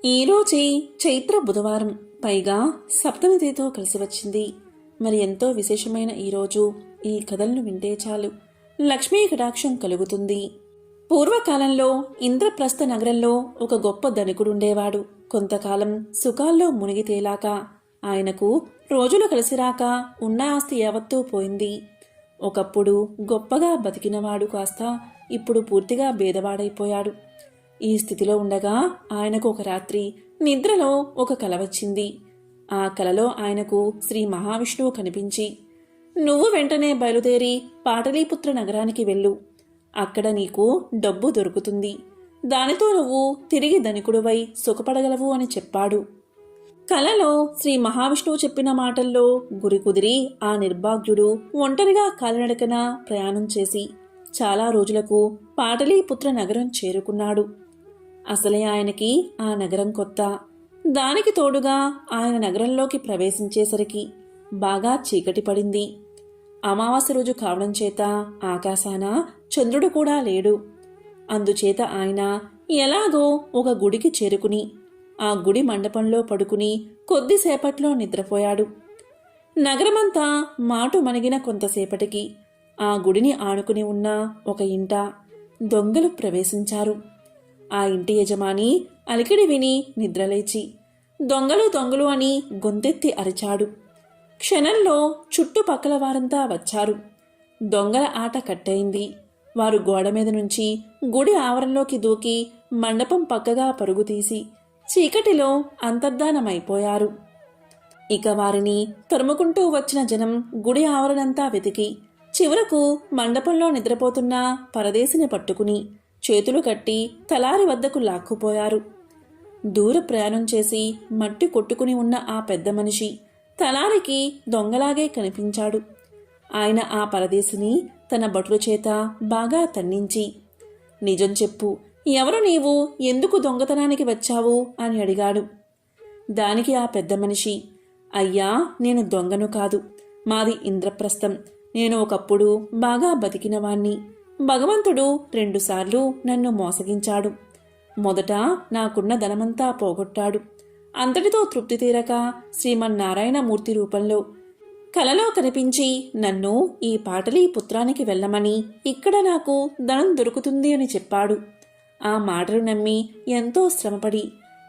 ఈరోజే చైత్ర బుధవారం, పైగా సప్తమి తిథితో కలిసి వచ్చింది. మరి ఎంతో విశేషమైన ఈరోజు ఈ కథలను వింటే చాలు లక్ష్మీ కటాక్షం కలుగుతుంది. పూర్వకాలంలో ఇంద్రప్రస్థ నగరంలో ఒక గొప్ప ధనికుడుండేవాడు. కొంతకాలం సుఖాల్లో మునిగి తేలాక ఆయనకు రోజులు కలిసిరాక ఉన్న ఆస్తి యావత్తూ పోయింది. ఒకప్పుడు గొప్పగా బతికినవాడు కాస్త ఇప్పుడు పూర్తిగా బేదవాడైపోయాడు. ఈ స్థితిలో ఉండగా ఆయనకు ఒక రాత్రి నిద్రలో ఒక కల వచ్చింది. ఆ కలలో ఆయనకు శ్రీ మహావిష్ణువు కనిపించి, నువ్వు వెంటనే బయలుదేరి పాటలీపుత్ర నగరానికి వెళ్ళు. అక్కడ నీకు డబ్బు దొరుకుతుంది. దానితో నువ్వు తిరిగి ధనికుడువై సుఖపడగలవు అని చెప్పాడు. కలలో శ్రీ మహావిష్ణువు చెప్పిన మాటల్లో గురి కుదిరి ఆ నిర్భాగ్యుడు ఒంటరిగా కాలినడకన ప్రయాణం చేసి చాలా రోజులకు పాటలీపుత్ర నగరం చేరుకున్నాడు. అసలే ఆయనకి ఆ నగరం కొత్త. దానికి తోడుగా ఆయన నగరంలోకి ప్రవేశించేసరికి బాగా చీకటి పడింది. అమావాస్య రోజు కావడం చేత ఆకాశాన చంద్రుడు కూడా లేడు. అందుచేత ఆయన ఎలాగో ఒక గుడికి చేరుకుని ఆ గుడి మండపంలో పడుకుని కొద్దిసేపట్లో నిద్రపోయాడు. నగరమంతా మాటు మణిగిన కొంతసేపటికి ఆ గుడిని ఆనుకుని ఉన్న ఒక ఇంట దొంగలు ప్రవేశించారు. ఆ ఇంటి యజమాని అలికిడి విని నిద్రలేచి దొంగలు దొంగలు అని గొంతెత్తి అరిచాడు. క్షణంలో చుట్టుపక్కల వారంతా వచ్చారు. దొంగల ఆట కట్టయింది. వారు గోడ మీద నుంచి గుడి ఆవరణలోకి దూకి మండపం పక్కగా పరుగుతీసి చీకటిలో అంతర్ధానమైపోయారు. ఇక వారిని తరుముకుంటూ వచ్చిన జనం గుడి ఆవరణంతా వెతికి చివరకు మండపంలో నిద్రపోతున్న పరదేశిని పట్టుకుని చేతులు కట్టి తలారి వద్దకు లాక్కుపోయారు. దూర ప్రయాణం చేసి మట్టి కొట్టుకుని ఉన్న ఆ పెద్ద మనిషి తలారికి దొంగలాగే కనిపించాడు. ఆయన ఆ పరదేశిని తన భటుల చేత బాగా తన్నించి, నిజం చెప్పు, ఎవరు నీవు, ఎందుకు దొంగతనానికి వచ్చావు అని అడిగాడు. దానికి ఆ పెద్ద మనిషి, అయ్యా, నేను దొంగను కాదు, మాది ఇంద్రప్రస్థం. నేను ఒకప్పుడు బాగా బతికినవాణ్ణి. భగవంతుడు 2 సార్లు నన్ను మోసగించాడు. మొదట నాకున్న ధనమంతా పోగొట్టాడు. అంతటితో తృప్తి తీరక శ్రీమన్నారాయణమూర్తి రూపంలో కలలో కనిపించి నన్ను ఈ పాటలీపుత్రానికి వెళ్ళమని, ఇక్కడ నాకు ధనం దొరుకుతుంది అని చెప్పాడు. ఆ మాటలు నమ్మి ఎంతో శ్రమపడి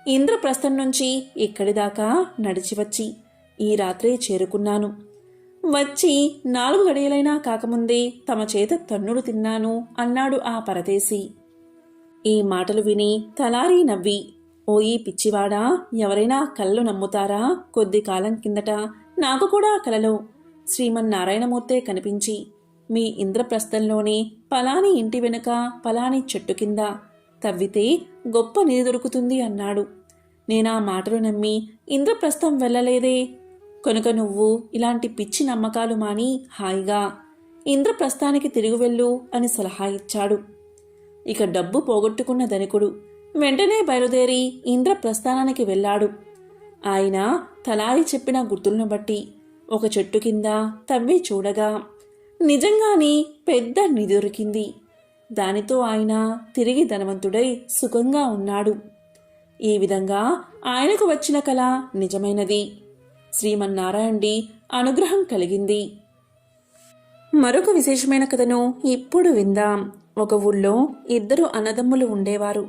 ఇంద్రప్రస్థం నుంచి ఇక్కడి దాకా నడిచివచ్చి ఈ రాత్రే చేరుకున్నాను. వచ్చి 4 గడియలైనా కాకముందే తమ చేత తన్నులు తిన్నాను అన్నాడు ఆ పరదేశి. ఈ మాటలు విని తలారి నవ్వి, ఓయి పిచ్చివాడా, ఎవరైనా కలలు నమ్ముతారా? కొద్ది కాలం కిందట నాకు కూడా కలలో శ్రీమన్నారాయణమూర్తే కనిపించి, మీ ఇంద్రప్రస్థంలోనే పలాని ఇంటి వెనుక పలాని చెట్టు కింద తవ్వితే గొప్ప నిధి దొరుకుతుంది అన్నాడు. నేనా మాటలు నమ్మి ఇంద్రప్రస్థం వెళ్ళలేదే. కనుక నువ్వు ఇలాంటి పిచ్చి నమ్మకాలు మాని హాయిగా ఇంద్రప్రస్థానికి తిరిగి వెళ్ళు అని సలహా ఇచ్చాడు. ఇక డబ్బు పోగొట్టుకున్న ధనికుడు వెంటనే బయలుదేరి ఇంద్రప్రస్థానానికి వెళ్ళాడు. ఆయన తలారి చెప్పిన గుర్తులను బట్టి ఒక చెట్టు కింద తవ్వి చూడగా నిజంగానే పెద్ద నిధి దొరికింది. దానితో ఆయన తిరిగి ధనవంతుడై సుఖంగా ఉన్నాడు. ఈ విధంగా ఆయనకు వచ్చిన కల నిజమైనది. శ్రీమన్నారాయణుడి అనుగ్రహం కలిగింది. మరొక విశేషమైన కథను ఇప్పుడు విందాం. ఒక ఊళ్ళో 2 అన్నదమ్ములు ఉండేవారు.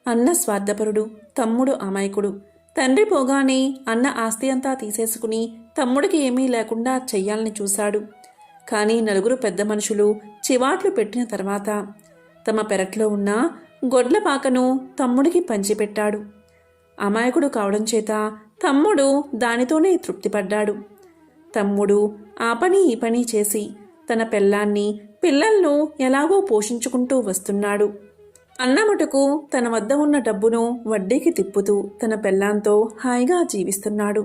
అన్న స్వార్థపరుడు, తమ్ముడు అమాయకుడు. తండ్రి పోగానే అన్న ఆస్తి అంతా తీసేసుకుని తమ్ముడికి ఏమీ లేకుండా చెయ్యాలని చూశాడు. కానీ 4 పెద్ద మనుషులు చివాట్లు పెట్టిన తర్వాత తమ పెరట్లో ఉన్న గొడ్లపాకను తమ్ముడికి పంచిపెట్టాడు. అమాయకుడు కావడం చేత తమ్ముడు దానితోనే తృప్తిపడ్డాడు. తమ్ముడు ఆ పని ఈ పని చేసి తన పెళ్ళాన్ని పిల్లలను ఎలాగో పోషించుకుంటూ వస్తున్నాడు. అన్నమటుకు తన వద్ద ఉన్న డబ్బును వడ్డీకి తిప్పుతూ తన పెళ్ళాంతో హాయిగా జీవిస్తున్నాడు.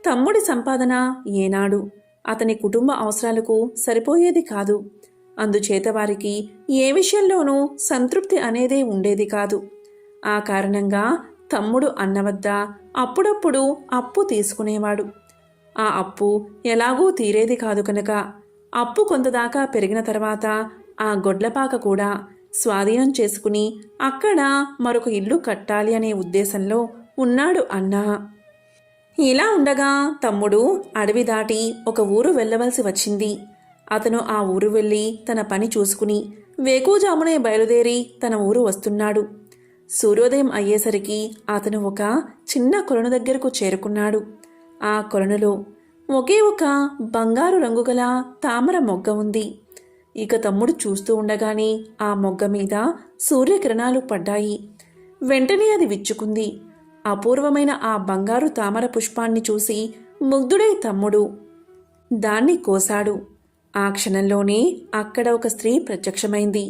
తమ్ముడి సంపాదన ఏనాడు అతని కుటుంబ అవసరాలకు సరిపోయేది కాదు. అందుచేత వారికి ఏ విషయంలోనూ సంతృప్తి అనేదే ఉండేది కాదు. ఆ కారణంగా తమ్ముడు అన్న వద్ద అప్పుడప్పుడు అప్పు తీసుకునేవాడు. ఆ అప్పు ఎలాగూ తీరేది కాదు కనుక అప్పు కొంతదాకా పెరిగిన తర్వాత ఆ గొడ్లపాక కూడా స్వాధీనం చేసుకుని అక్కడ మరొక ఇల్లు కట్టాలి అనే ఉద్దేశంలో ఉన్నాడు అన్న. ఇలా ఉండగా తమ్ముడు అడవి దాటి ఒక ఊరు వెళ్ళవలసి వచ్చింది. అతను ఆ ఊరు వెళ్ళి తన పని చూసుకుని వేకువజామునే బయలుదేరి తన ఊరు వస్తున్నాడు. సూర్యోదయం అయ్యేసరికి అతను ఒక చిన్న కొలను దగ్గరకు చేరుకున్నాడు. ఆ కొలనులో ఒకే ఒక బంగారు రంగుగల తామర మొగ్గ ఉంది. ఇక తమ్ముడు చూస్తూ ఉండగానే ఆ మొగ్గ మీద సూర్యకిరణాలు పడ్డాయి. వెంటనే అది విచ్చుకుంది. అపూర్వమైన ఆ బంగారు తామర పుష్పాన్ని చూసి ముగ్ధుడై తమ్ముడు దాన్ని కోశాడు. ఆ క్షణంలోనే అక్కడ ఒక స్త్రీ ప్రత్యక్షమైంది.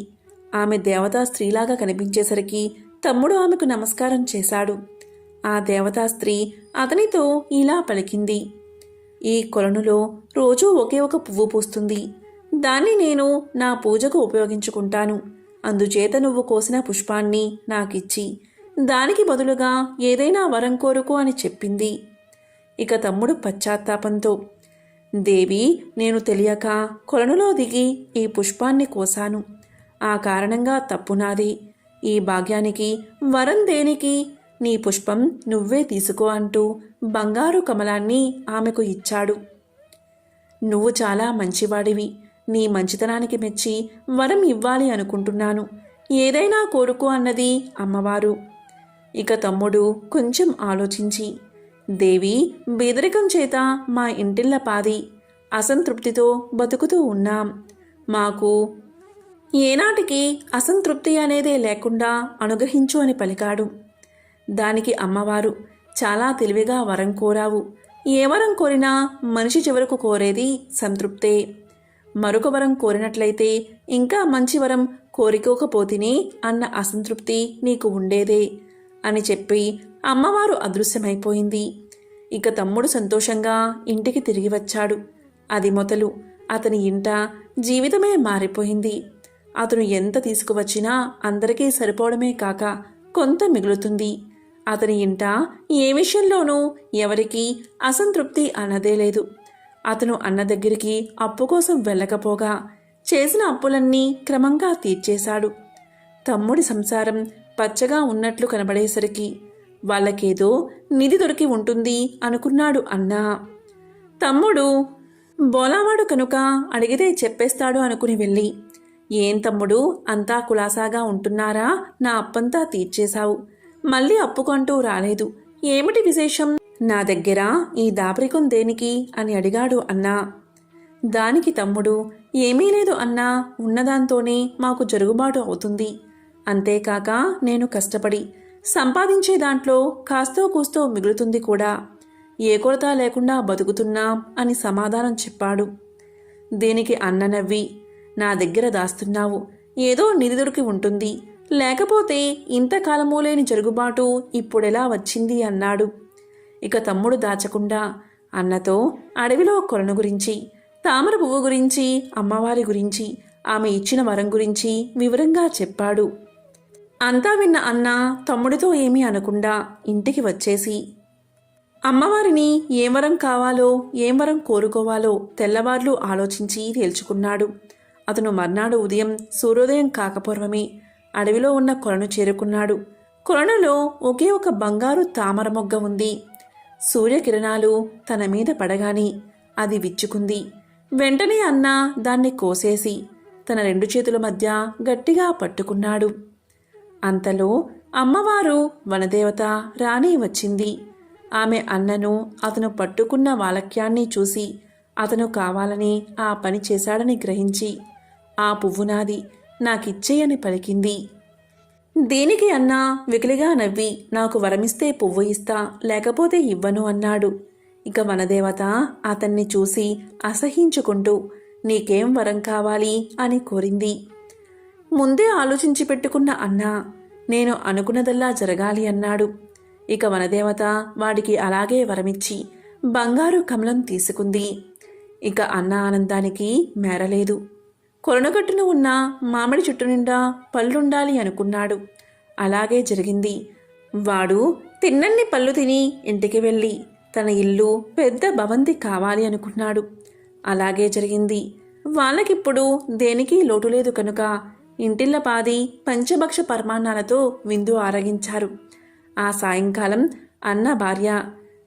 ఆమె దేవతా స్త్రీలాగా కనిపించేసరికి తమ్ముడు ఆమెకు నమస్కారం చేశాడు. ఆ దేవతా స్త్రీ అతనితో ఇలా పలికింది, ఈ కొలనులో రోజూ ఒకే ఒక పువ్వు పూస్తుంది. దాన్ని నేను నా పూజకు ఉపయోగించుకుంటాను. అందుచేత నువ్వు కోసిన పుష్పాన్ని నాకిచ్చి దానికి బదులుగా ఏదైనా వరం కోరుకో అని చెప్పింది. ఇక తమ్ముడు పశ్చాత్తాపంతో, దేవి, నేను తెలియక కొలనులో దిగి ఈ పుష్పాన్ని కోసాను. ఆ కారణంగా తప్పు నాది. ఈ భాగ్యానికి వరం దేనికి? నీ పుష్పం నువ్వే తీసుకో అంటూ బంగారు కమలాన్ని ఆమెకు ఇచ్చాడు. నువ్వు చాలా మంచివాడివి. నీ మంచితనానికి మెచ్చి వరం ఇవ్వాలి అనుకుంటున్నాను. ఏదైనా కోరుకో అన్నది అమ్మవారు. ఇక తమ్ముడు కొంచెం ఆలోచించి, దేవి, బెదరికం చేత మా ఇంటిళ్ళ పాది అసంతృప్తితో బతుకుతూ ఉన్నాం. మాకు ఏనాటికి అసంతృప్తి అనేదే లేకుండా అనుగ్రహించు అని పలికాడు. దానికి అమ్మవారు, చాలా తెలివిగా వరం కోరావు. ఏ వరం కోరినా మనిషి చివరకు కోరేది సంతృప్తే. మరొక వరం కోరినట్లయితే ఇంకా మంచి వరం కోరుకోకపోతిని అన్న అసంతృప్తి నీకు ఉండేదే అని చెప్పి అమ్మవారు అదృశ్యమైపోయింది. ఇక తమ్ముడు సంతోషంగా ఇంటికి తిరిగి వచ్చాడు. అది మొదలు అతని ఇంట జీవితమే మారిపోయింది. అతను ఎంత తీసుకువచ్చినా అందరికీ సరిపోవడమే కాక కొంత మిగులుతుంది. అతని ఇంట ఏ విషయంలోనూ ఎవరికీ అసంతృప్తి అన్నదే లేదు. అతను అన్న దగ్గరికి అప్పు కోసం వెళ్ళకపోగా చేసిన అప్పులన్నీ క్రమంగా తీర్చేశాడు. తమ్ముడి సంసారం పచ్చగా ఉన్నట్లు కనబడేసరికి వాళ్ళకేదో నిధి దొరికి ఉంటుంది అనుకున్నాడు అన్న. తమ్ముడు బోలావాడు కనుక అడిగితే చెప్పేస్తాడు అనుకుని వెళ్ళి, ఏం తమ్ముడు, అంతా కులాసాగా ఉంటున్నారా? నా అప్పంతా తీర్చేశావు, మళ్ళీ అప్పుకంటూ రాలేదు, ఏమిటి విశేషం? నా దగ్గర ఈ దాపరికం దేనికి అని అడిగాడు అన్నా. దానికి తమ్ముడు, ఏమీ లేదు అన్నా, ఉన్నదాంతోనే మాకు జరుగుబాటు అవుతుంది. అంతేకాక నేను కష్టపడి సంపాదించే దాంట్లో కాస్తో కూస్తో మిగులుతుంది కూడా. ఏ కొరత లేకుండా బతుకుతున్నాం అని సమాధానం చెప్పాడు. దీనికి అన్న నవ్వి, నా దగ్గర దాస్తున్నావు, ఏదో నిధి దొరికి ఉంటుంది, లేకపోతే ఇంతకాలమూ లేని జరుగుబాటు ఇప్పుడెలా వచ్చింది అన్నాడు. ఇక తమ్ముడు దాచకుండా అన్నతో అడవిలో కొలను గురించి, తామర పువ్వు గురించి, అమ్మవారి గురించి, ఆమె ఇచ్చిన వరం గురించి వివరంగా చెప్పాడు. అంతా విన్న అన్న తమ్ముడితో ఏమీ అనకుండా ఇంటికి వచ్చేసి అమ్మవారిని ఏం వరం కావాలో, ఏం వరం కోరుకోవాలో తెల్లవార్లు ఆలోచించి తేల్చుకున్నాడు. అతను మర్నాడు ఉదయం సూర్యోదయం కాకపూర్వమే అడవిలో ఉన్న కొలను చేరుకున్నాడు. కొలనులో ఒకే ఒక బంగారు తామర మొగ్గ ఉంది. సూర్యకిరణాలు తన మీద పడగానే అది విచ్చుకుంది. వెంటనే అన్న దాన్ని కోసేసి తన 2 చేతుల మధ్య గట్టిగా పట్టుకున్నాడు. అంతలో అమ్మవారు వనదేవత రాణి వచ్చింది. ఆమె అన్నను అతను పట్టుకున్న వాలక్యాన్ని చూసి అతను కావాలని ఆ పని చేశాడని గ్రహించి, ఆ పువ్వు నాది, నాకిచ్చేయని పలికింది. దీనికి అన్న వెకిలిగా నవ్వి, నాకు వరమిస్తే పువ్వు ఇస్తా, లేకపోతే ఇవ్వను అన్నాడు. ఇక వనదేవత అతన్ని చూసి అసహించుకుంటూ, నీకేం వరం కావాలి అని కోరింది. ముందే ఆలోచించి పెట్టుకున్న అన్న, నేను అనుకున్నదల్లా జరగాలి అన్నాడు. ఇక వనదేవత వాడికి అలాగే వరమిచ్చి బంగారు కమలం తీసుకుంది. ఇక అన్న ఆనందానికి మేరలేదు. కొలనుగట్టున ఉన్న మామిడి చెట్టు నిండా పళ్ళుండాలి అనుకున్నాడు. అలాగే జరిగింది. వాడు తిన్నన్ని పళ్ళు తిని ఇంటికి వెళ్ళి తన ఇల్లు పెద్ద భవంతి కావాలి అనుకున్నాడు. అలాగే జరిగింది. వాళ్ళకిప్పుడు దేనికి లోటు లేదు కనుక ఇంటిళ్ళ పాది పంచభక్ష పరమాన్నాలతో విందు ఆరగించారు. ఆ సాయంకాలం అన్న భార్య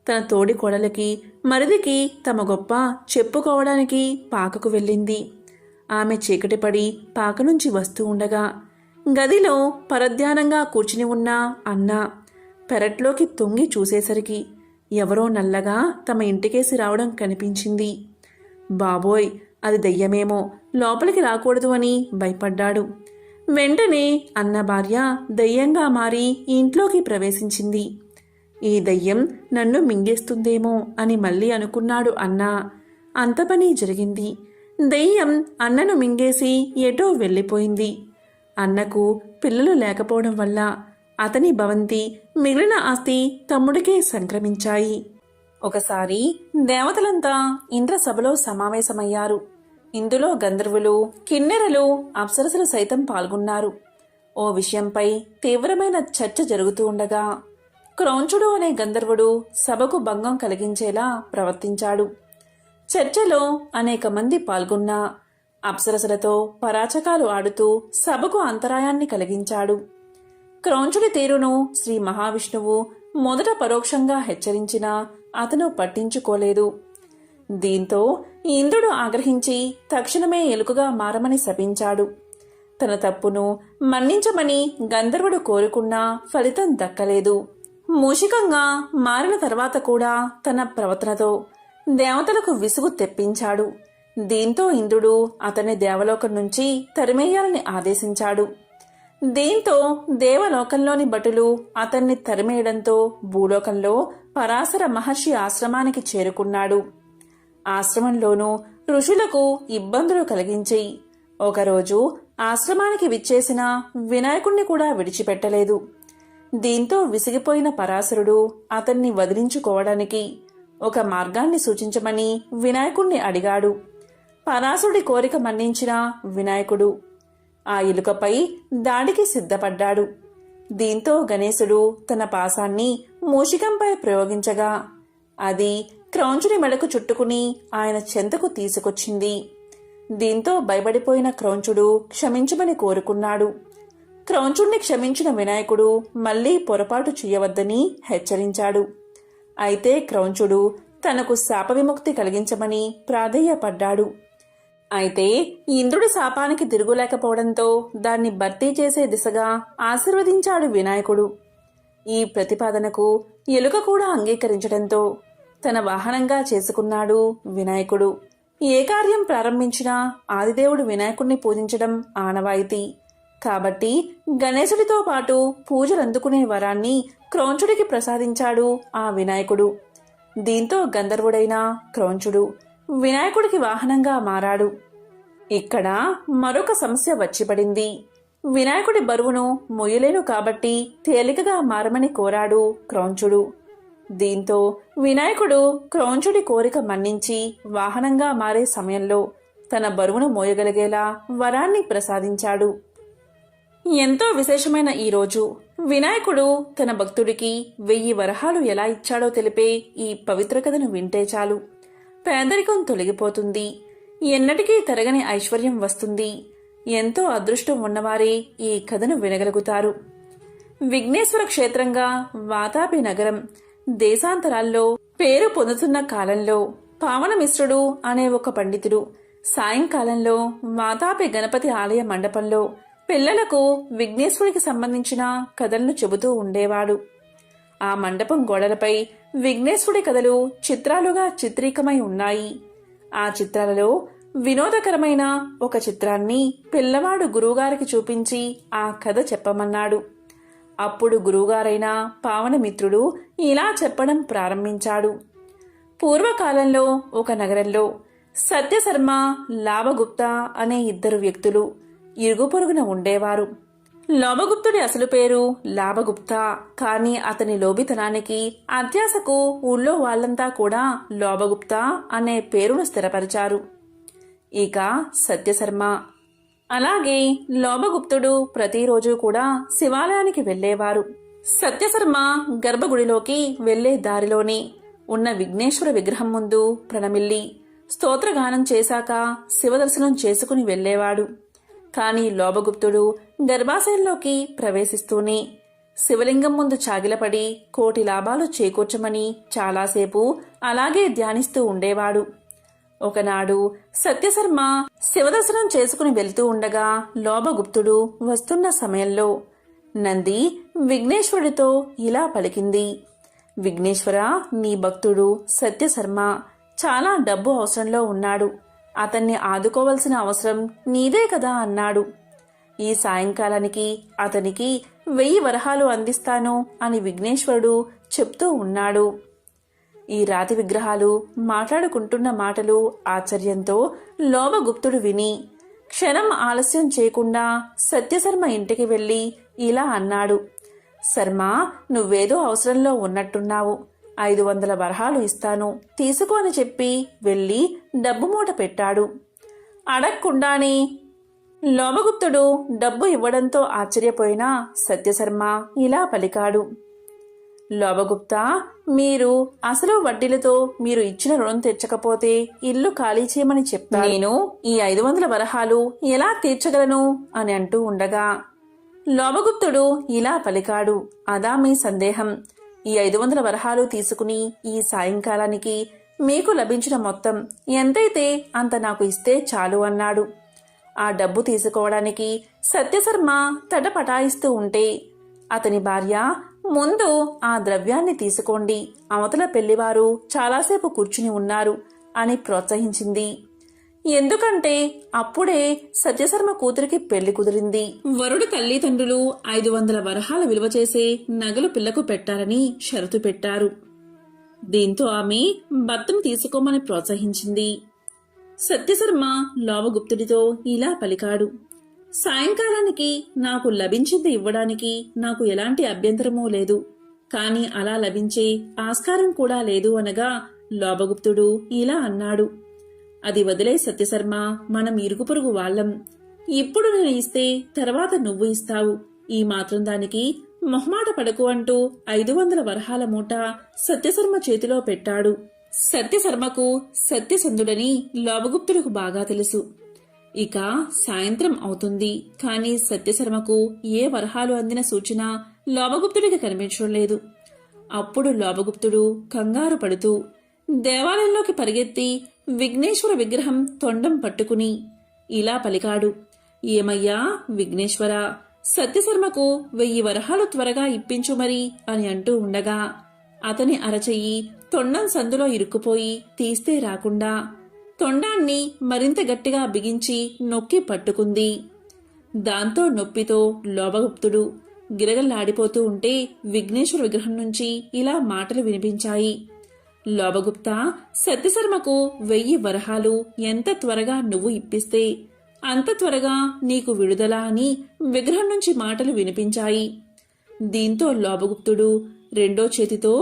తన తోడి కోడలికి మరిదికి తమ గొప్ప చెప్పుకోవడానికి పాకకు వెళ్ళింది. ఆమె చీకటిపడి పాక నుంచి వస్తూ ఉండగా గదిలో పరధ్యానంగా కూర్చుని ఉన్న అన్న పెరట్లోకి తొంగి చూసేసరికి ఎవరో నల్లగా తమ ఇంటికేసి రావడం కనిపించింది. బాబోయ్, అది దెయ్యమేమో, లోపలికి రాకూడదు అని భయపడ్డాడు. వెంటనే అన్న భార్య దయ్యంగా మారి ఇంట్లోకి ప్రవేశించింది. ఈ దయ్యం నన్ను మింగేస్తుందేమో అని మళ్ళీ అనుకున్నాడు అన్న. అంత పని జరిగింది. దయ్యం అన్నను మింగేసి ఎటో వెళ్ళిపోయింది. అన్నకు పిల్లలు లేకపోవడం వల్ల అతని భవంతి, మిగిలిన ఆస్తి తమ్ముడికే సంక్రమించాయి. ఒకసారి దేవతలంతా ఇంద్రసభలో సమావేశమయ్యారు. ఇందులో గంధర్వులు, కిన్నెరలు, అప్సరసలు సైతం పాల్గొన్నారు. ఓ విషయంపై తీవ్రమైన చర్చ జరుగుతూ ఉండగా క్రౌంచుడు అనే గంధర్వుడు సభకు భంగం కలిగించేలా ప్రవర్తించాడు. చర్చలో అనేక మంది పాల్గొన్నా అప్సరసలతో పరాచకాలు ఆడుతూ సభకు అంతరాయాన్ని కలిగించాడు. క్రౌంచుడి తీరును శ్రీ మహావిష్ణువు మొదట పరోక్షంగా హెచ్చరించినా అతను పట్టించుకోలేదు. దీంతో ఇంద్రుడు ఆగ్రహించి తక్షణమే ఎలుకగా మారమని శపించాడు. తన తప్పును మన్నించమని గంధర్వుడు కోరుకున్నా ఫలితం దక్కలేదు. మూషికంగా మారిన తర్వాత కూడా తన ప్రవర్తనతో దేవతలకు విసుగు తెప్పించాడు. దీంతో ఇంద్రుడు అతన్ని దేవలోకం నుంచి తరిమేయాలని ఆదేశించాడు. దీంతో దేవలోకంలోని భటులు అతన్ని తరిమేయడంతో భూలోకంలో పరాశర మహర్షి ఆశ్రమానికి చేరుకున్నాడు. ఆశ్రమంలోనూ ఋషులకు ఇబ్బందులు కలిగించి ఒకరోజు ఆశ్రమానికి విచ్చేసిన వినాయకుణ్ణి కూడా విడిచిపెట్టలేదు. దీంతో విసిగిపోయిన పరాశరుడు అతన్ని వదిలించుకోవడానికి ఒక మార్గాన్ని సూచించమని వినాయకుణ్ణి అడిగాడు. పరాశరుడి కోరిక మన్నించిన వినాయకుడు ఆ ఎలుకపై దాడికి సిద్ధపడ్డాడు. దీంతో గణేశుడు తన పాశాన్ని మూషికంపై ప్రయోగించగా అది క్రౌంచుని మెడకు చుట్టుకుని ఆయన చెంతకు తీసుకొచ్చింది. దీంతో భయపడిపోయిన క్రౌంచుడు క్షమించమని కోరుకున్నాడు. క్రౌంచుణ్ణి క్షమించిన వినాయకుడు మళ్లీ పొరపాటు చేయవద్దని హెచ్చరించాడు. అయితే క్రౌంచుడు తనకు శాప విముక్తి కలిగించమని ప్రాధేయపడ్డాడు. అయితే ఇంద్రుడి శాపానికి తిరుగులేకపోవడంతో దాన్ని భర్తీ చేసే దిశగా ఆశీర్వదించాడు వినాయకుడు. ఈ ప్రతిపాదనకు ఎలుక కూడా అంగీకరించడంతో తన వాహనంగా చేసుకున్నాడు వినాయకుడు. ఏ కార్యం ప్రారంభించినా ఆదిదేవుడు వినాయకుడిని పూజించడం ఆనవాయితీ కాబట్టి గణేశుడితో పాటు పూజలందుకునే వరాన్ని క్రౌంచుడికి ప్రసాదించాడు ఆ వినాయకుడు. దీంతో గంధర్వుడైన క్రౌంచుడు వినాయకుడికి వాహనంగా మారాడు. ఇక్కడ మరొక సమస్య వచ్చిపడింది. వినాయకుడి బరువును మొయ్యలేను కాబట్టి తేలికగా మారమని కోరాడు క్రౌంచుడు. దీంతో వినాయకుడు క్రౌంచుడి కోరిక మన్నించి వాహనంగా మారే సమయంలో తన బరువును మోయగలిగేలా వరాన్ని ప్రసాదించాడు. ఎంతో విశేషమైన ఈ రోజు వినాయకుడు తన భక్తుడికి 1000 వరహాలు ఎలా ఇచ్చాడో తెలిపే ఈ పవిత్ర కథను వింటే చాలు. పేదరికం తొలగిపోతుంది, ఎన్నటికీ తరగని ఐశ్వర్యం వస్తుంది. ఎంతో అదృష్టం ఉన్నవారే ఈ కథను వినగలుగుతారు. విఘ్నేశ్వర క్షేత్రంగా వాతాపి నగరం దేశాంతరాల్లో పేరు పొందుతున్న కాలంలో పావనమిశ్రుడు అనే ఒక పండితుడు సాయంకాలంలో వాతాపి గణపతి ఆలయ మండపంలో పిల్లలకు విఘ్నేశ్వరుడికి సంబంధించిన కథలను చెబుతూ ఉండేవాడు. ఆ మండపం గోడలపై విఘ్నేశ్వరుడి కథలు చిత్రాలుగా చిత్రీకమై ఉన్నాయి. ఆ చిత్రాలలో వినోదకరమైన ఒక చిత్రాన్ని పిల్లవాడు గురువుగారికి చూపించి ఆ కథ చెప్పమన్నాడు. అప్పుడు గురువుగారైన పావనమిత్రుడు ఇలా చెప్పడం ప్రారంభించాడు. పూర్వకాలంలో ఒక నగరంలో సత్యశర్మ, లాభగుప్త అనే 2 వ్యక్తులు ఇరుగు పొరుగున ఉండేవారు. లోభగుప్తుడి అసలు పేరు లాభగుప్త. కాని అతని లోభితనానికి, అత్యాశకు ఊళ్ళో వాళ్లంతా కూడా లోభగుప్త అనే పేరును స్థిరపరిచారు. ఇక సత్యశర్మ అలాగే లోభగుప్తుడు ప్రతిరోజు కూడా శివాలయానికి వెళ్లేవారు. సత్యశర్మ గర్భగుడిలోకి వెళ్లే దారిలోనే ఉన్న విఘ్నేశ్వర విగ్రహం ముందు ప్రణమిల్లి స్తోత్రగానం చేశాక శివదర్శనం చేసుకుని వెళ్లేవాడు. కాని లోభగుప్తుడు గర్భాశయంలోకి ప్రవేశిస్తూనే శివలింగం ముందు చాగిలపడి కోటి లాభాలు చేకూర్చమని చాలాసేపు అలాగే ధ్యానిస్తూ ఉండేవాడు. ఒకనాడు సత్యశర్మ శివదర్శనం చేసుకుని వెళ్తూ ఉండగా లోభగుప్తుడు వస్తున్న సమయంలో నంది విఘ్నేశ్వరుడితో ఇలా పలికింది. విఘ్నేశ్వర, నీ భక్తుడు సత్యశర్మ చాలా డబ్బు అవసరంలో ఉన్నాడు. అతన్ని ఆదుకోవలసిన అవసరం నీదే కదా అన్నాడు. ఈ సాయంకాలానికి అతనికి 1000 వరహాలు అందిస్తాను అని విఘ్నేశ్వరుడు చెప్తూ ఉన్నాడు. ఈ రాతి విగ్రహాలు మాట్లాడుకుంటున్న మాటలు ఆశ్చర్యంతో లోభగుప్తుడు విని క్షణం ఆలస్యం చేయకుండా సత్యశర్మ ఇంటికి వెళ్ళి ఇలా అన్నాడు. శర్మ, నువ్వేదో అవసరంలో ఉన్నట్టున్నావు. 500 వరహాలు ఇస్తాను, తీసుకో అని చెప్పి వెళ్ళి డబ్బు మూట పెట్టాడు. అడగకుండానే లోభగుప్తుడు డబ్బు ఇవ్వడంతో ఆశ్చర్యపోయిన సత్యశర్మ ఇలా పలికాడు. లోభగుప్త, మీరు అసలు వడ్డీలతో మీరు ఇచ్చిన రుణం తెచ్చకపోతే ఇల్లు ఖాళీ చేయమని చెప్పాను. నేను ఈ 500 వరహాలు ఎలా తీర్చగలను అని అంటూ ఉండగా లోభగుప్తుడు ఇలా పలికాడు. అదా మీ సందేహం? ఈ 500 వరహాలు తీసుకుని ఈ సాయంకాలానికి మీకు లభించిన మొత్తం ఎంతైతే అంత నాకు ఇస్తే చాలు అన్నాడు. ఆ డబ్బు తీసుకోవడానికి సత్యశర్మ తటపటాయిస్తూ ఉంటే అతని భార్య, ముందు ఆ ద్రవ్యాన్ని తీసుకోండి, అవతల పెళ్లివారు చాలాసేపు కూర్చుని ఉన్నారు అని ప్రోత్సహించింది. ఎందుకంటే అప్పుడే సత్యశర్మ కూతురికి పెళ్లి కుదిరింది. వరుడి తల్లిదండ్రులు 500 వరహాల విలువ చేసే నగలు పిల్లకు పెట్టాలని షరతు పెట్టారు. దీంతో ఆమె భర్తను తీసుకోమని ప్రోత్సహించింది. సత్యశర్మ లోభగుప్తుడితో ఇలా పలికాడు. సాయంకాలానికి నాకు లభించింది ఇవ్వడానికి నాకు ఎలాంటి అభ్యంతరమూ లేదు, కాని అలా లభించే ఆస్కారం కూడా లేదు అనగా లోభగుప్తుడు ఇలా అన్నాడు. అది వదిలే సత్యశర్మ, మనం ఇరుగు పొరుగు వాళ్ళం. ఇప్పుడు నేను ఇస్తే తర్వాత నువ్వు ఇస్తావు, ఈ మాత్రం దానికి మొహమాట పడకు అంటూ 500 వరహాల మూట సత్యశర్మ చేతిలో పెట్టాడు. సత్యశర్మకు సత్యసంధుడని లోభగుప్తుడికి బాగా తెలుసు. ఇక సాయంత్రం అవుతుంది, కాని సత్యశర్మకు ఏ వరహాలు అందిన సూచన లోభగుప్తుడికి కనిపించడం లేదు. అప్పుడు లోభగుప్తుడు కంగారు పడుతూ దేవాలయంలోకి పరిగెత్తి విఘ్నేశ్వర విగ్రహం తొండం పట్టుకుని ఇలా పలికాడు. ఏమయ్యా విఘ్నేశ్వర, సత్యశర్మకు 1000 వరహాలు త్వరగా ఇప్పించు మరి అని అంటూ ఉండగా అతని అరచెయ్యి తొండం సందులో ఇరుక్కుపోయి తీస్తే రాకుండా తొండాన్ని మరింత గట్టిగా బిగించి నొక్కి పట్టుకుంది. దాంతో నొప్పితో లోభగుప్తుడు గిరగల్లాడిపోతూ ఉంటే విఘ్నేశ్వర విగ్రహం నుంచి ఇలా మాటలు వినిపించాయి. లోభగుప్త, సత్యశర్మకు 1000 వరహాలు ఎంత త్వరగా నువ్వు ఇప్పిస్తే అంత త్వరగా నీకు విడుదల అని విగ్రహం నుంచి మాటలు వినిపించాయి. దీంతో లోభగుప్తుడు రెండో చేతితో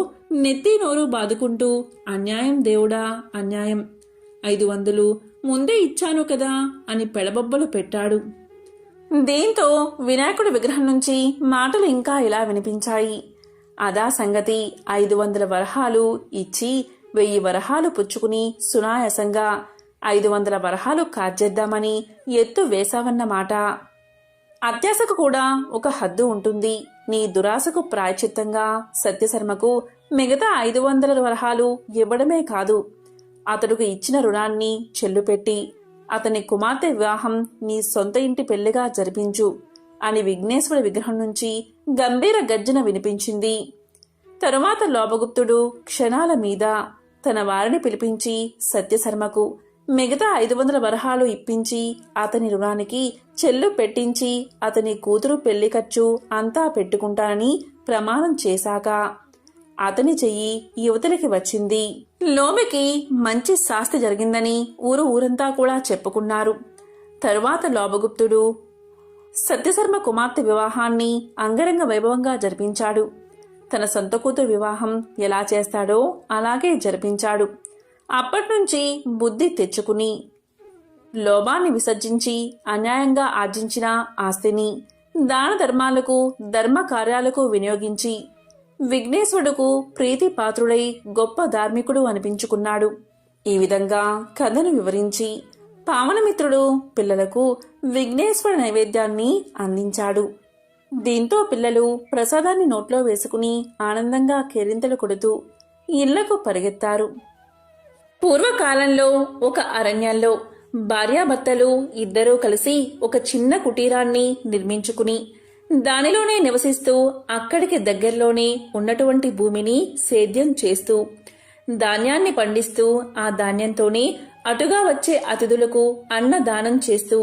నెత్తి నోరు బాదుకుంటూ అన్యాయం దేవుడా, అన్యాయం, 500 ముందే ఇచ్చాను కదా అని పెడబొబ్బలు పెట్టాడు. దీంతో వినాయకుడి విగ్రహం నుంచి మాటలు ఇంకా ఇలా వినిపించాయి. అదా సంగతి, 500 వరహాలు ఇచ్చి 1000 వరహాలు పుచ్చుకుని సునాయాసంగా 500 వరహాలు కాజేద్దామని ఎత్తు వేశావన్నమాట. అత్యాశకు కూడా ఒక హద్దు ఉంటుంది. నీ దురాశకు ప్రాయచిత్తంగా సత్యశర్మకు మిగతా 500 వరహాలు ఇవ్వడమే కాదు, అతడుకు ఇచ్చిన రుణాన్ని చెల్లుపెట్టి అతని కుమార్తె వివాహం నీ సొంత ఇంటి పెళ్లిగా జరిపించు అని విఘ్నేశ్వర విగ్రహం నుంచి గంభీర గర్జన వినిపించింది. తరువాత లోభగుప్తుడు క్షణాల మీద తన వారిని పిలిపించి సత్యశర్మకు మిగతా 500 వరహాలు ఇప్పించి అతని రుణానికి చెల్లు పెట్టించి అతని కూతురు పెళ్లి ఖర్చు అంతా పెట్టుకుంటానని ప్రమాణం చేశాక అతని చెయ్యి యువతలికి వచ్చింది. లోబికి మంచి శాస్తి జరిగిందని ఊరంతా కూడా చెప్పుకున్నారు. తరువాత లోభగుప్తుడు సత్యశర్మ కుమార్తె వివాహాన్ని అంగరంగ వైభవంగా జరిపించాడు. తన సొంత కూతురు వివాహం ఎలా చేస్తాడో అలాగే జరిపించాడు. అప్పట్నుంచి బుద్ధి తెచ్చుకుని లోభాన్ని విసర్జించి అన్యాయంగా ఆర్జించిన ఆస్తిని దాన ధర్మాలకు ధర్మ కార్యాలకు వినియోగించి విఘ్నేశ్వరుడుకు ప్రీతి పాత్రుడై గొప్ప ధార్మికుడు అనిపించుకున్నాడు. ఈ విధంగా కథను వివరించి పావనమిత్రుడు పిల్లలకు విఘ్నేశ్వర నైవేద్యాన్ని అందించాడు. దీంతో పిల్లలు ప్రసాదాన్ని నోట్లో వేసుకుని ఆనందంగా కేరింతలు కొడుతూ ఇళ్లకు పరిగెత్తారు. పూర్వకాలంలో ఒక అరణ్యంలో భార్యాభర్తలు ఇద్దరూ కలిసి ఒక చిన్న కుటీరాన్ని నిర్మించుకుని దానిలోనే నివసిస్తూ అక్కడికి దగ్గరలోనే ఉన్నటువంటి భూమిని సేద్యం చేస్తూ ధాన్యాన్ని పండిస్తూ ఆ ధాన్యంతోనే అటుగా వచ్చే అతిథులకు అన్నదానం చేస్తూ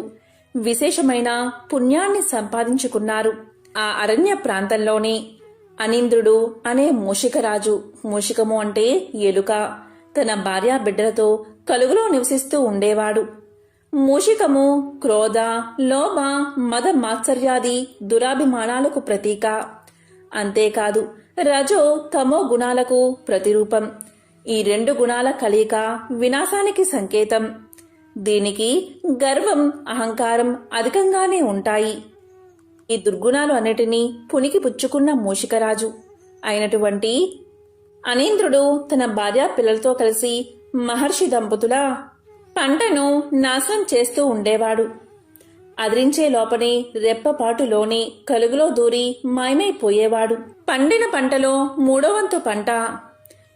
విశేషమైన పుణ్యాన్ని సంపాదించుకున్నారు. ఆ అరణ్య ప్రాంతంలోనే అనీంద్రుడు అనే మూషికరాజు, మూషికము అంటే ఎలుక, తన భార్యా బిడ్డలతో కలుగులో నివసిస్తూ ఉండేవాడు. మూషికము క్రోధ, లోభ, మద మాత్సర్యాది దురాభిమానాలకు ప్రతీక. అంతేకాదు రజో తమో గుణాలకు ప్రతిరూపం. ఈ రెండు గుణాల కలయిక వినాశానికి సంకేతం. దీనికి గర్వం, అహంకారం అధికంగానే ఉంటాయి. ఈ దుర్గుణాలు అన్నిటినీ పునికి పుచ్చుకున్న మూషికరాజు అయినటువంటి అనీంద్రుడు తన భార్యా పిల్లలతో కలిసి మహర్షి దంపతుల పంటను నాశనం చేస్తూ ఉండేవాడు. అదిరించే లోపనే రెప్పపాటులోనే కలుగులో దూరి మాయమైపోయేవాడు. పండిన పంటలో 3వ వంతు పంట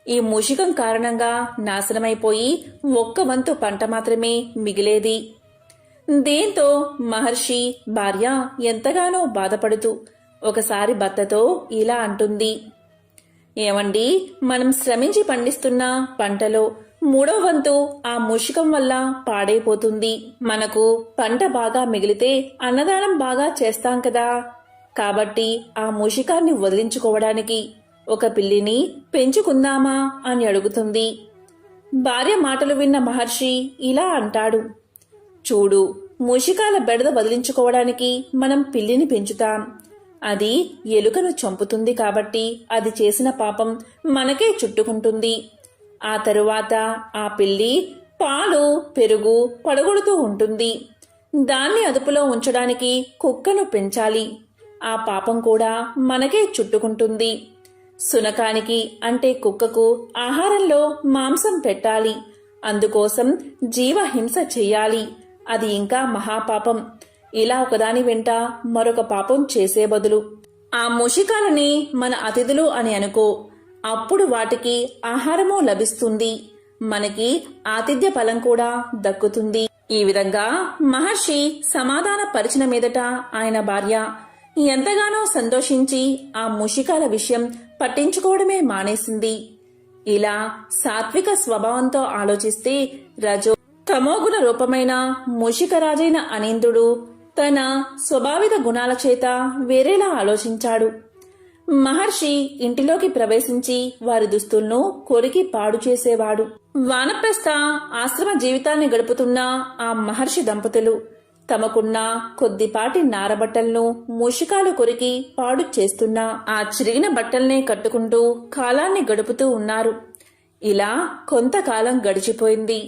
ఈ మూషికం కారణంగా నాశనమైపోయి 1 వంతు పంట మాత్రమే మిగిలేది. దీంతో మహర్షి భార్య ఎంతగానో బాధపడుతూ ఒకసారి భర్తతో ఇలా అంటుంది, ఏమండి, మనం శ్రమించి పండిస్తున్న పంటలో 3వ వంతు ఆ మూషికం వల్ల పాడైపోతుంది. మనకు పంట బాగా మిగిలితే అన్నదానం బాగా చేస్తాం కదా, కాబట్టి ఆ మూషికాన్ని వదిలించుకోవడానికి ఒక పిల్లిని పెంచుకుందామా అని అడుగుతుంది. భార్య మాటలు విన్న మహర్షి ఇలా అంటాడు, చూడు, మూషికాల బెడద వదిలించుకోవడానికి మనం పిల్లిని పెంచుతాం. అది ఎలుకను చంపుతుంది కాబట్టి అది చేసిన పాపం మనకే చుట్టుకుంటుంది. ఆ తరువాత ఆ పిల్లి పాలు, పెరుగు పడగొడుతూ ఉంటుంది. దాన్ని అదుపులో ఉంచడానికి కుక్కను పెంచాలి. ఆ పాపం కూడా మనకే చుట్టుకుంటుంది. సునకానికి అంటే కుక్కకు ఆహారంలో మాంసం పెట్టాలి. అందుకోసం జీవహింస చెయ్యాలి. అది ఇంకా మహాపాపం. ఇలా ఒకదాని వెంట మరొక పాపం చేసే బదులు ఆ మూషికాలని మన అతిథులు అని అనుకో. అప్పుడు వాటికి ఆహారమూ లభిస్తుంది, మనకి ఆతిథ్య ఫలం కూడా దక్కుతుంది. ఈ విధంగా మహర్షి సమాధాన పరిచిన మీదట ఆయన భార్య ఎంతగానో సంతోషించి ఆ మూషికాల విషయం పట్టించుకోవడమే మానేసింది. ఇలా సాత్విక స్వభావంతో ఆలోచిస్తే రజో తమోగుణ రూపమైన మూషికరాజైన అనీంద్రుడు తన స్వభావిక గుణాల చేత వేరేలా ఆలోచించాడు. మహర్షి ఇంటిలోకి ప్రవేశించి వారి దుస్తులను కొరికి పాడు చేసేవాడు. వానప్రస్థ ఆశ్రమ జీవితాన్ని గడుపుతున్న ఆ మహర్షి దంపతులు తమకున్న కొద్దిపాటి నారబట్టలను మూషికాలు కొరికి పాడు చేస్తున్నా ఆ చిరిగిన బట్టల్నే కట్టుకుంటూ కాలాన్ని గడుపుతూ ఉన్నారు. ఇలా కొంతకాలం గడిచిపోయింది.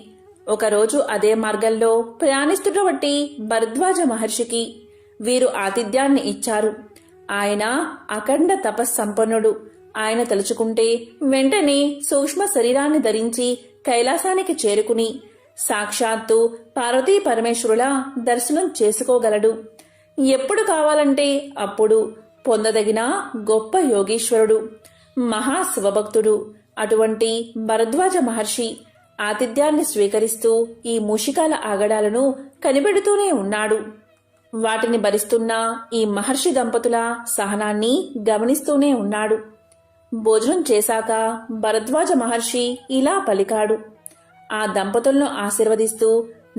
ఒకరోజు అదే మార్గంలో ప్రయాణిస్తున్నటువంటి భరద్వాజ మహర్షికి వీరు ఆతిథ్యాన్ని ఇచ్చారు. ఆయన అఖండ తపస్సంపన్నుడు. ఆయన తలుచుకుంటే వెంటనే సూక్ష్మ శరీరాన్ని ధరించి కైలాసానికి చేరుకుని సాక్షాత్తు పార్వతీ పరమేశ్వరుల దర్శనం చేసుకోగలడు. ఎప్పుడు కావాలంటే అప్పుడు పొందదగిన గొప్ప యోగీశ్వరుడు, మహాశివభక్తుడు. అటువంటి భరద్వాజ మహర్షి ఆతిథ్యాన్ని స్వీకరిస్తూ ఈ మూషికాల ఆగడాలను కనిపెడుతూనే ఉన్నాడు. వాటిని భరిస్తున్న ఈ మహర్షి దంపతుల సహనాన్ని గమనిస్తూనే ఉన్నాడు. భోజనం చేశాక భరద్వాజ మహర్షి ఇలా పలికాడు. ఆ దంపతులను ఆశీర్వదిస్తూ,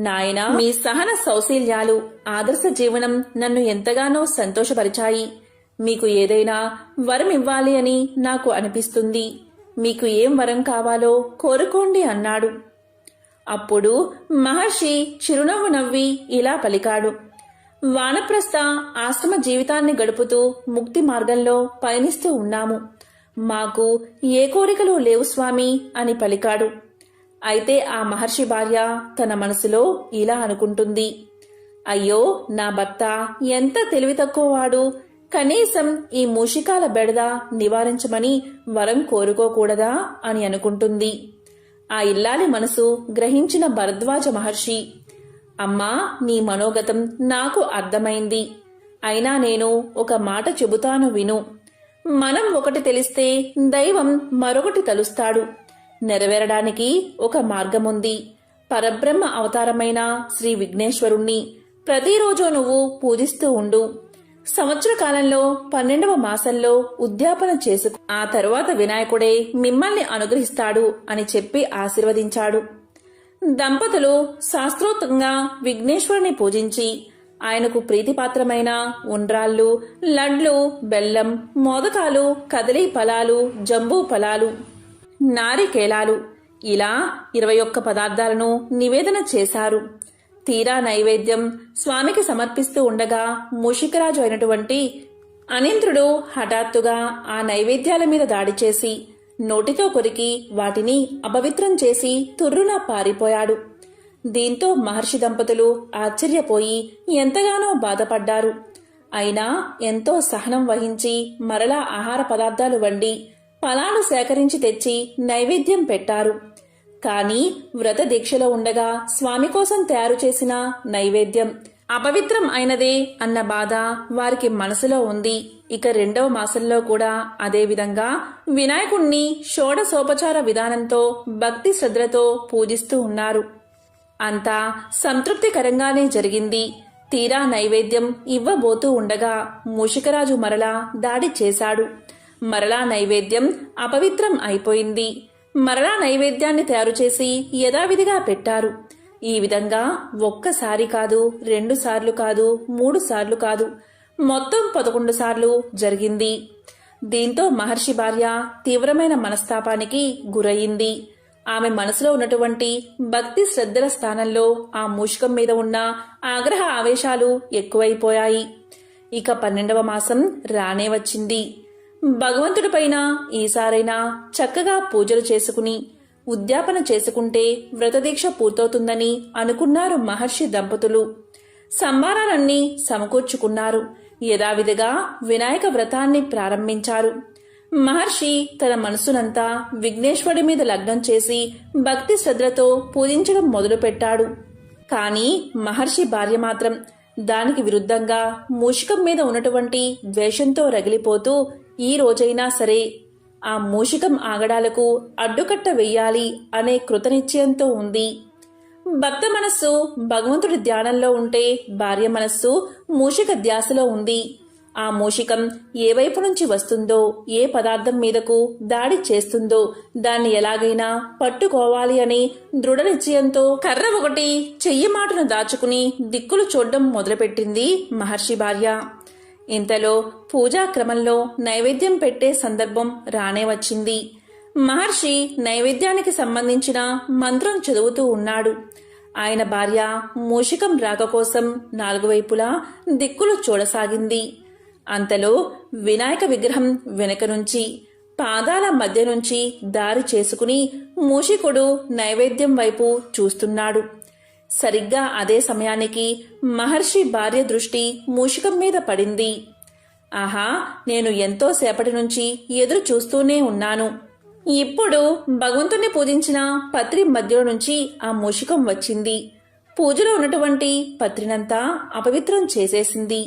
నాయనా, మీ సహన సౌశీల్యాలు, ఆదర్శ జీవనం నన్ను ఎంతగానో సంతోషపరిచాయి. మీకు ఏదైనా వరం ఇవ్వాలి అని నాకు అనిపిస్తుంది. మీకు ఏం వరం కావాలో కోరుకోండి అన్నాడు. అప్పుడు మహర్షి చిరునవ్వు నవ్వి ఇలా పలికాడు. వానప్రస్థ ఆశ్రమ జీవితాన్ని గడుపుతూ ముక్తి మార్గంలో పయనిస్తూ ఉన్నాము. మాకు ఏ కోరికలు లేవు స్వామి అని పలికాడు. అయితే ఆ మహర్షి భార్య తన మనసులో ఇలా అనుకుంటుంది, అయ్యో, నా భర్త ఎంత తెలివి తక్కువవాడు. కనీసం ఈ మూషికాల బెడద నివారించమని వరం కోరుకోకూడదా అని అనుకుంటుంది. ఆ ఇల్లాలి మనసు గ్రహించిన భరద్వాజ మహర్షి, అమ్మా, నీ మనోగతం నాకు అర్థమైంది. అయినా నేను ఒక మాట చెబుతాను విను. మనం ఒకటి తెలిస్తే దైవం మరొకటి తలుస్తాడు. నెరవేరడానికి ఒక మార్గముంది. పరబ్రహ్మ అవతారమైన శ్రీ విఘ్నేశ్వరుణ్ణి ప్రతిరోజు నువ్వు పూజిస్తూ ఉండు. సంవత్సర కాలంలో 12వ మాసంలో ఉద్యాపన చేసుకు, ఆ తరువాత వినాయకుడే మిమ్మల్ని అనుగ్రహిస్తాడు అని చెప్పి ఆశీర్వదించాడు. దంపతులు శాస్త్రోక్తంగా విఘ్నేశ్వరుని పూజించి ఆయనకు ప్రీతిపాత్రమైన ఉండ్రాళ్ళు, లడ్లు, బెల్లం, మోదకాలు, కదలీ ఫలాలు, జంబూ ఫలాలు, నారికేలాలు ఇలా 21 పదార్థాలను నివేదన చేశారు. తీరా నైవేద్యం స్వామికి సమర్పిస్తూ ఉండగా మూషికరాజు అయినటువంటి అనింద్రుడు హఠాత్తుగా ఆ నైవేద్యాల మీద దాడి చేసి నోటితో కొరికి వాటిని అపవిత్రం చేసి తుర్రున పారిపోయాడు. దీంతో మహర్షి దంపతులు ఆశ్చర్యపోయి ఎంతగానో బాధపడ్డారు. అయినా ఎంతో సహనం వహించి మరలా ఆహార పదార్థాలు వండి ఫలాలు సేకరించి తెచ్చి నైవేద్యం పెట్టారు. కాని వ్రత దీక్షలో ఉండగా స్వామి కోసం తయారు చేసిన నైవేద్యం అపవిత్రం అయినదే అన్న బాధ వారికి మనసులో ఉంది. ఇక 2వ మాసంలో కూడా అదేవిధంగా వినాయకుణ్ణి షోడశోపచార విధానంతో భక్తి శ్రద్ధలతో పూజిస్తూ ఉన్నారు. అంతా సంతృప్తికరంగానే జరిగింది. తీరా నైవేద్యం ఇవ్వబోతూ ఉండగా మూషికరాజు మరలా దాడి చేశాడు. మరలా నైవేద్యం అపవిత్రం అయిపోయింది. మరలా నైవేద్యాన్ని తయారు చేసి యథావిధిగా పెట్టారు. ఈ విధంగా ఒక్కసారి కాదు, 2 సార్లు కాదు, 3 సార్లు కాదు, మొత్తం 11 సార్లు జరిగింది. దీంతో మహర్షి భార్య తీవ్రమైన మనస్తాపానికి గురయింది. ఆమె మనసులో ఉన్నటువంటి భక్తి శ్రద్ధల స్థానంలో ఆ మూషికం మీద ఉన్న ఆగ్రహ ఆవేశాలు ఎక్కువైపోయాయి. ఇక 12వ మాసం రానే వచ్చింది. భగవంతుడిపైన ఈసారైనా చక్కగా పూజలు చేసుకుని ఉద్యాపన చేసుకుంటే వ్రతదీక్ష పూర్తవుతుందని అనుకున్నారు మహర్షి దంపతులు. సంభారాలన్నీ సమకూర్చుకున్నారు. యథావిధిగా వినాయక వ్రతాన్ని ప్రారంభించారు. మహర్షి తన మనసునంతా విఘ్నేశ్వరుడి మీద లగ్నం చేసి భక్తి శ్రద్ధలతో పూజించడం మొదలుపెట్టాడు. కాని మహర్షి భార్య మాత్రం దానికి విరుద్ధంగా మూషికం మీద ఉన్నటువంటి ద్వేషంతో రగిలిపోతూ ఈ రోజైనా సరే ఆ మూషికం ఆగడాలకు అడ్డుకట్ట వెయ్యాలి అనే కృతనిశ్చయంతో ఉంది. భక్త మనస్సు భగవంతుడి ధ్యానంలో ఉంటే భార్య మనస్సు మూషిక ధ్యాసలో ఉంది. ఆ మూషికం ఏ వైపు నుంచి వస్తుందో, ఏ పదార్థం మీదకు దాడి చేస్తుందో దాన్ని ఎలాగైనా పట్టుకోవాలి అని దృఢ నిశ్చయంతో కర్ర ఒకటి చెయ్యి మాటను దాచుకుని దిక్కులు చూడడం మొదలుపెట్టింది మహర్షి భార్య. ఇంతలో పూజా క్రమంలో నైవేద్యం పెట్టే సందర్భం రానే వచ్చింది. మహర్షి నైవేద్యానికి సంబంధించిన మంత్రం చదువుతూ ఉన్నాడు. ఆయన భార్య మూషికం రాక కోసం 4 వైపులా దిక్కులు చూడసాగింది. అంతలో వినాయక విగ్రహం వెనక నుంచి పాదాల మధ్య నుంచి దారి చేసుకుని మూషికుడు నైవేద్యం వైపు చూస్తున్నాడు. సరిగ్గా అదే సమయానికి మహర్షి భార్య దృష్టి మూషికం మీద పడింది. ఆహా, నేను ఎంతో సేపటి నుంచి ఎదురు చూస్తూనే ఉన్నాను. ఇప్పుడు భగవంతుని పూజించిన పత్రి మధ్యలో నుంచి ఆ మూషికం వచ్చింది. పూజలో ఉన్నటువంటి పత్రినంతా అపవిత్రం చేసేసింది.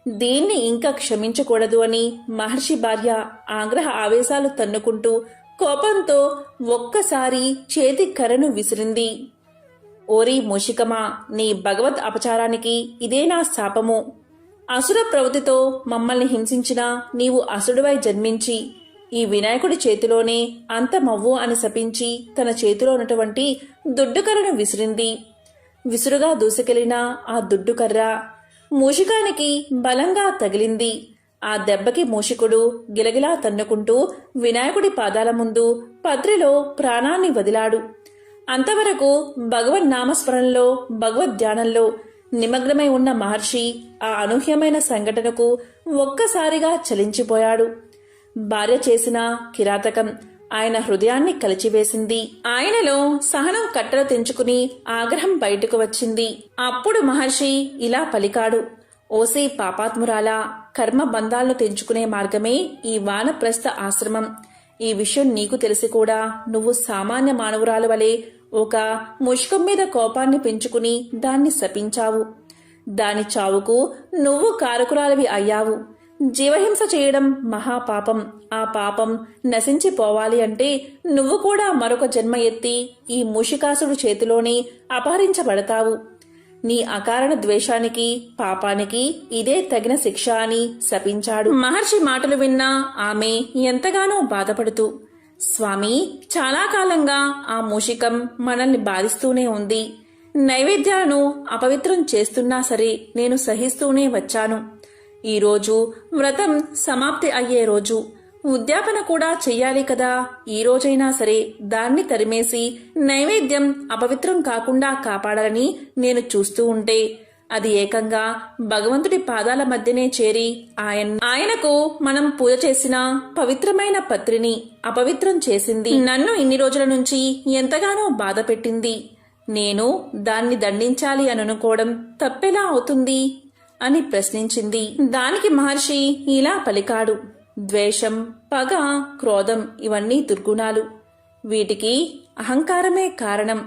దీన్ని ఇంకా క్షమించకూడదు అని మహర్షి భార్య ఆగ్రహ ఆవేశాలు తన్నుకుంటూ కోపంతో ఒక్కసారి చేతి కర్రను విసిరింది. ఓరి మూషికమా, నీ భగవద్ అపచారానికి ఇదే నా శాపము. అసుర ప్రవృత్తితో మమ్మల్ని హింసించిన నీవు అసురుడివై జన్మించి ఈ వినాయకుడి చేతిలోనే అంతమవ్వు అని శపించి తన చేతిలో ఉన్నటువంటి దుడ్డుకర్రను విసిరింది. విసురుగా దూసుకెళ్లిన ఆ దుడ్డుకర్ర మూషికానికి బలంగా తగిలింది. ఆ దెబ్బకి మూషికుడు గిలగిలా తన్నుకుంటూ వినాయకుడి పాదాల ముందు పత్రిలో ప్రాణాన్ని వదిలాడు. అంతవరకు భగవన్నామస్మరణలో భగవద్ధ్యానంలో నిమగ్నమై ఉన్న మహర్షి ఆ అనూహ్యమైన సంఘటనకు ఒక్కసారిగా చలించిపోయాడు. భార్య చేసిన కిరాతకం ఆయన హృదయాన్ని కలిచివేసింది. ఆయనలో సహనం కట్టలు తెంచుకుని ఆగ్రహం బయటకు వచ్చింది. అప్పుడు మహర్షి ఇలా పలికాడు. ఓసే పాపాత్మురాలా, కర్మ బంధాలను తెంచుకునే మార్గమే ఈ వానప్రస్థ ఆశ్రమం. ఈ విషయం నీకు తెలిసి కూడా నువ్వు సామాన్య మానవురాలు వలె ఒక ముష్కం మీద కోపాన్ని పెంచుకుని దాన్ని శపించావు. దాని చావుకు నువ్వు కారకురాలివి అయ్యావు. జీవహింస చేయడం మహాపాపం. ఆ పాపం నశించిపోవాలి అంటే నువ్వు కూడా మరొక జన్మ ఎత్తి ఈ మూషికాసుడు చేతిలోని అపహరించబడతావు. నీ అకారణ ద్వేషానికి, పాపానికి ఇదే తగిన శిక్ష అని శపించాడు. మహర్షి మాటలు విన్నా ఆమె ఎంతగానో బాధపడుతూ, స్వామి, చాలా కాలంగా ఆ మూషికం మనల్ని బాధిస్తూనే ఉంది. నైవేద్యాలను అపవిత్రం చేస్తున్నా సరే నేను సహిస్తూనే వచ్చాను. ఈరోజు వ్రతం సమాప్తి అయ్యే రోజు. ఉద్యాపన కూడా చెయ్యాలి కదా. ఈ రోజైనా సరే దాన్ని తరిమేసి నైవేద్యం అపవిత్రం కాకుండా కాపాడాలని నేను చూస్తూ ఉంటే అది ఏకంగా భగవంతుడి పాదాల మధ్యనే చేరి ఆయనకు మనం పూజ చేసిన పవిత్రమైన పత్రిని అపవిత్రం చేసింది. నన్ను ఇన్ని రోజుల నుంచి ఎంతగానో బాధ పెట్టింది. నేను దాన్ని దండించాలి అని అనుకోవడం తప్పెలా అవుతుంది అని ప్రశ్నించింది. దానికి మహర్షి ఇలా పలికాడు, ద్వేషం, పగ, క్రోధం ఇవన్నీ దుర్గుణాలు. వీటికి అహంకారమే కారణం.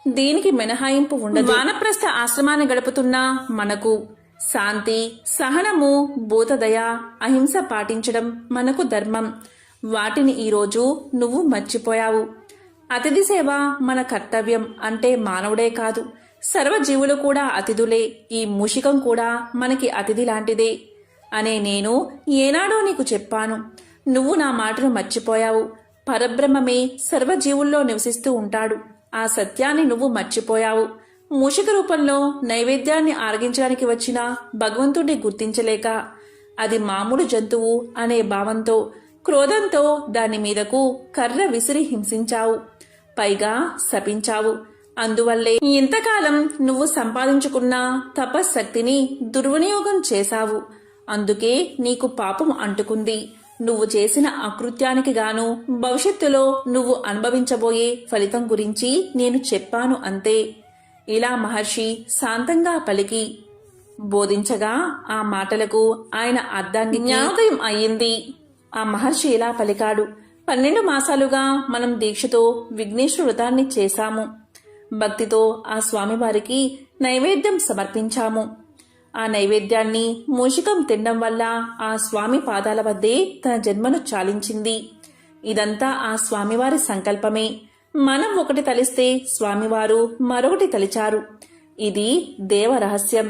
దీనికి మినహాయింపు ఉండదు. వానప్రస్థ ఆశ్రమాన్ని గడుపుతున్న మనకు శాంతి, సహనము, భూతదయ, అహింస పాటించడం మనకు ధర్మం. వాటిని ఈరోజు నువ్వు మర్చిపోయావు. అతిథి సేవ మన కర్తవ్యం. అంటే మానవుడే కాదు, సర్వజీవులు కూడా అతిథులే. ఈ మూషికం కూడా మనకి అతిథి లాంటిదే అనే నేను ఏనాడో నీకు చెప్పాను. నువ్వు నా మాటను మర్చిపోయావు. పరబ్రహ్మమే సర్వజీవుల్లో నివసిస్తూ ఉంటాడు. ఆ సత్యాన్ని నువ్వు మర్చిపోయావు. మూషిక రూపంలో నైవేద్యాన్ని ఆరగించడానికి వచ్చిన భగవంతుడిని గుర్తించలేక అది మామూలు జంతువు అనే భావంతో, క్రోధంతో దాని మీదకు కర్ర విసిరి హింసించావు. పైగా శపించావు. అందువల్లే ఇంతకాలం నువ్వు సంపాదించుకున్న తపశ్శక్తిని దుర్వినియోగం చేశావు. అందుకే నీకు పాపం అంటుకుంది. నువ్వు చేసిన అకృత్యానికి గాను భవిష్యత్తులో నువ్వు అనుభవించబోయే ఫలితం గురించి నేను చెప్పాను అంతే. ఇలా మహర్షి శాంతంగా పలికి బోధించగా ఆ మాటలకు ఆయన అర్థానికి జ్ఞానోదయం అయ్యింది. ఆ మహర్షి ఇలా పలికాడు, 12 మాసాలుగా మనం దీక్షతో విఘ్నేశ్వర వ్రతాన్ని చేశాము. భక్తితో ఆ స్వామివారికి నైవేద్యం సమర్పించాము. ఆ నైవేద్యాన్ని మూషికం తినడం వల్ల ఆ స్వామి పాదాల వద్దే తన జన్మను చాలించింది. ఇదంతా ఆ స్వామివారి సంకల్పమే. మనం ఒకటి తలిస్తే స్వామివారు మరొకటి తలిచారు. ఇది దేవ రహస్యం.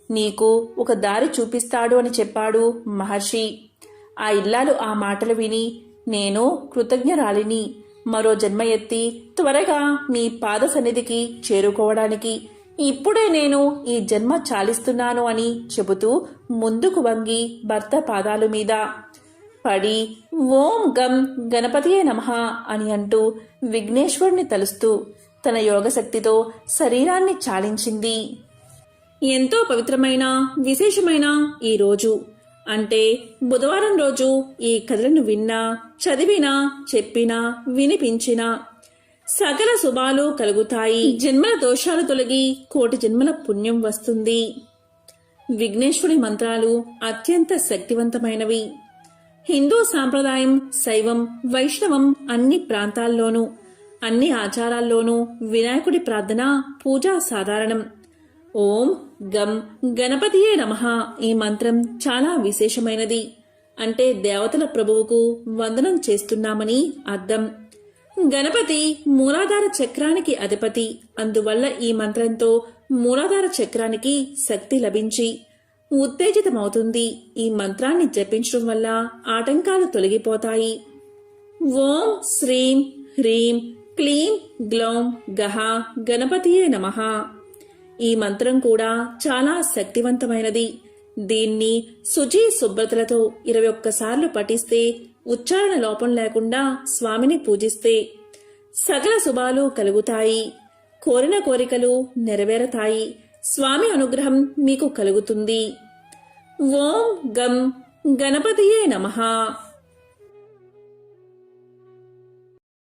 నీకు ఒక దారి చూపిస్తాడు అని చెప్పాడు మహర్షి. ఆ ఇల్లాలు ఆ మాటలు విని, నేను కృతజ్ఞరాలిని. మరో జన్మ ఎత్తి త్వరగా నీ పాద సన్నిధికి చేరుకోవడానికి ఇప్పుడే నేను ఈ జన్మ చాలిస్తున్నాను అని చెబుతూ ముందుకు వంగి భర్త పాదాలు మీద పడి ఓం గం గణపతియే నమః అని అంటూ విఘ్నేశ్వరుని తలుస్తూ తన యోగశక్తితో శరీరాన్ని చాలించింది. ఎంతో పవిత్రమైన, విశేషమైన ఈ రోజు అంటే బుధవారం రోజు ఈ కథలను విన్నా, చదివినా, చెప్పినా, వినిపించినా సకల శుభాలు కలుగుతాయి. జన్మల దోషాలు తొలగి కోటి జన్మల పుణ్యం వస్తుంది. విఘ్నేశ్వరుడి మంత్రాలు అత్యంత శక్తివంతమైనవి. హిందూ సాంప్రదాయం, శైవం, వైష్ణవం అన్ని ప్రాంతాల్లోనూ, అన్ని ఆచారాల్లోనూ వినాయకుడి ప్రార్థన, పూజ సాధారణం. ఓం గం గణపతియే నమః ఈ మంత్రం చాలా విశేషమైనది. అంటే దేవతల ప్రభువుకు వందనం చేస్తున్నామని అర్థం. గణపతి మూలాధార చక్రానికి అధిపతి. అందువల్ల ఈ మంత్రంతో మూలాధార చక్రానికి శక్తి లభించి ఉత్తేజితమవుతుంది. ఈ మంత్రాన్ని జపించడం వల్ల ఆటంకాలు తొలగిపోతాయి. ఓం శ్రీం హ్రీం క్లీం గ్లౌం గహ గణపతియే నమః ఈ మంత్రం కూడా చాలా శక్తివంతమైనది. దీన్ని శుచి శుభ్రతలతో 21 సార్లు పఠిస్తే, ఉచ్చారణ లోపం లేకుండా స్వామిని పూజిస్తే సకల శుభాలు కలుగుతాయి. కోరిన కోరికలు నెరవేరతాయి. స్వామి అనుగ్రహం మీకు కలుగుతుంది. ఓం గం గణపతియే నమః.